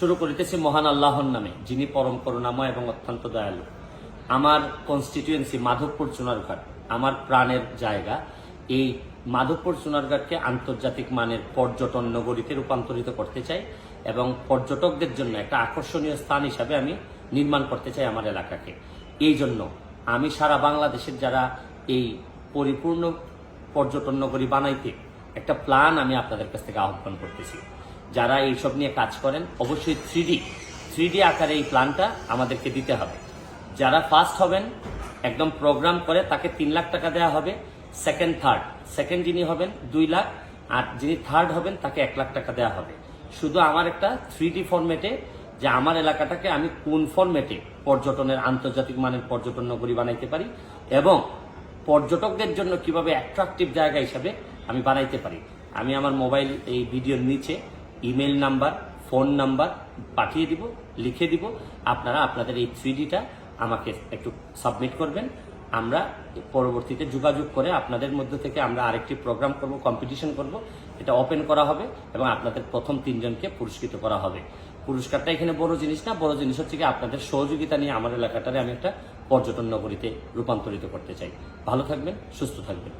শুরু করিতেছি মহান আল্লাহর নামে, যিনি পরম করুণাময় এবং অত্যন্ত দয়ালু। আমার কনস্টিটিউয়েন্সি মাধবপুর চুনারঘাট, আমার প্রাণের জায়গা। এই মাধবপুর চুনারঘাটকে আন্তর্জাতিক মানের পর্যটন নগরীতে রূপান্তরিত করতে চাই এবং পর্যটকদের জন্য একটা আকর্ষণীয় স্থান হিসাবে আমি নির্মাণ করতে চাই আমার এলাকাকে। এই জন্য আমি সারা বাংলাদেশের যারা এই পরিপূর্ণ পর্যটন নগরী বানাইতে একটা প্ল্যান আমি আপনাদের কাছ থেকে আহ্বান করতেছি। যারা এইসব নিয়ে কাজ করেন অবশ্যই 3D আকারে এই প্ল্যানটা আমাদেরকে দিতে হবে। যারা ফার্স্ট হবেন একদম প্রোগ্রাম করে তাকে 3 লাখ টাকা দেওয়া হবে। সেকেন্ড যিনি হবেন 2 লাখ, আর যিনি থার্ড হবেন তাকে 1 লাখ টাকা দেওয়া হবে। শুধু আমার একটা 3D ফরম্যাটে যে আমার এলাকাটাকে আমি কোন ফরম্যাটে পর্যটনের আন্তর্জাতিক মানের পর্যটন নগরী বানাইতে পারি এবং পর্যটকদের জন্য কিভাবে অ্যাট্রাকটিভ জায়গা হিসাবে আমি বানাইতে পারি। আমি আমার মোবাইল এই ভিডিওর নিচে ইমেল নাম্বার, ফোন নাম্বার পাঠিয়ে দিব, লিখে দিব। আপনারা আপনাদের এই 3Dটা আমাকে একটু সাবমিট করবেন। আমরা পরবর্তীতে যোগাযোগ করে আপনাদের মধ্য থেকে আমরা আরেকটি প্রোগ্রাম করব, কম্পিটিশন করব। এটা ওপেন করা হবে এবং আপনাদের প্রথম 3 জনকে পুরস্কৃত করা হবে। পুরস্কারটা এখানে বড় জিনিস না, বড় জিনিস হচ্ছে কি আপনাদের সহযোগিতা নিয়ে আমার এলাকাটারে আমি একটা পর্যটন নগরীতে রূপান্তরিত করতে চাই। ভালো থাকবেন, সুস্থ থাকবেন।